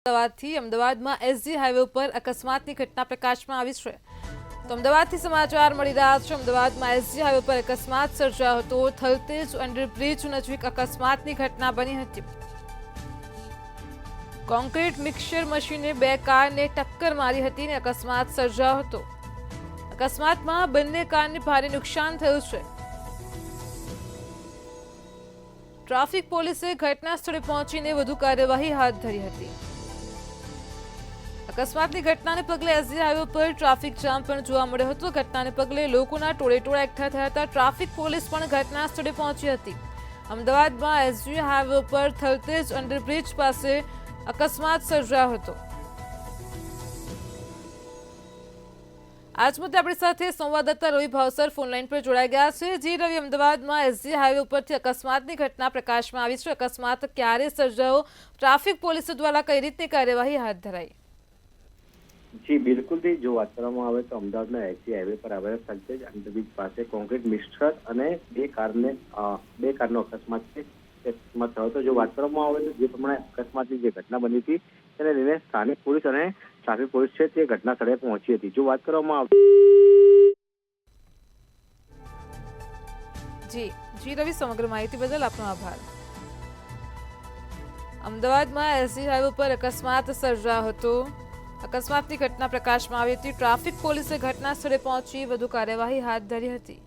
અમદાવાદથી અમદાવાદમાં SG highway ઉપર અકસ્માતની ઘટના પ્રકાશમાં આવી છે। તો અમદાવાદથી સમાચાર મળી રહ્યા છે। અમદાવાદમાં એસજી હાઈવે પર અકસ્માત સર્જાયો હતો। થલતેજ અંડરબ્રિજ નજીક અકસ્માતની ઘટના બની હતી। કોન્ક્રીટ મિક્સર મશીને બે કારને ટક્કર મારી હતી અને અકસ્માત સર્જાયો હતો। અકસ્માતમાં બંને કારને ભારે નુકસાન થયું છે। ટ્રાફિક પોલીસે ઘટના સ્થળે પહોંચીને વધુ કાર્યવાહી હાથ ધરી હતી। અકસ્માતની ઘટનાને પગલે એસજી હાઈવે પર ટ્રાફિક જામ પણ જોવા મળ્યો હતો। ઘટનાને પગલે લોકોના ટોળેટોળા એકઠા થયા હતા। ટ્રાફિક પોલીસ પણ ઘટના સ્થળે પહોંચી હતી। અમદાવાદમાં એસજી હાઈવે પર થલતેજ અંડરબ્રિજ પાસે અકસ્માત સર્જાયો હતો। આજ મુદ્દે આપણી સાથે સંવાદદાતા રવિ ભાવસર ફોનલાઈન પર જોડાઈ ગયા છે। જી રવિ, અમદાવાદમાં એસજી હાઈવે ઉપરથી અકસ્માતની ઘટના પ્રકાશમાં આવી છે। અકસ્માત ક્યારે સર્જાયો, ટ્રાફિક પોલીસ દ્વારા કઈ રીતની કાર્યવાહી હાથ ધરાઈ? જી બિલકુલ થી જો વાત કરવામાં આવે તો અમદાવાદના એસજી હાઈવે પર આવેલા થલતેજ અંડરબ્રિજ પાસે કોન્ક્રીટ મિક્સર અને બે કારનો અકસ્માત થયો હતો। જો વાત કરવામાં આવે તો જે પ્રમાણે અકસ્માતની જે ઘટના બની હતી તેને લઈને સ્થાનિક પોલીસ અને ટ્રાફિક પોલીસ છે તે ઘટના સ્થળે પહોંચી હતી। જો વાત કરવામાં આવે જી રવિ, સમગ્ર માહિતી બદલ આપનો આભાર। અમદાવાદમાં એસજી હાઈવે પર અકસ્માત સર્જાયો હતો। અકસ્માતની ઘટના પ્રકાશમાં આવી હતી। ટ્રાફિક પોલીસે ઘટના સ્થળે પહોંચી વધુ કાર્યવાહી હાથ ધરી હતી।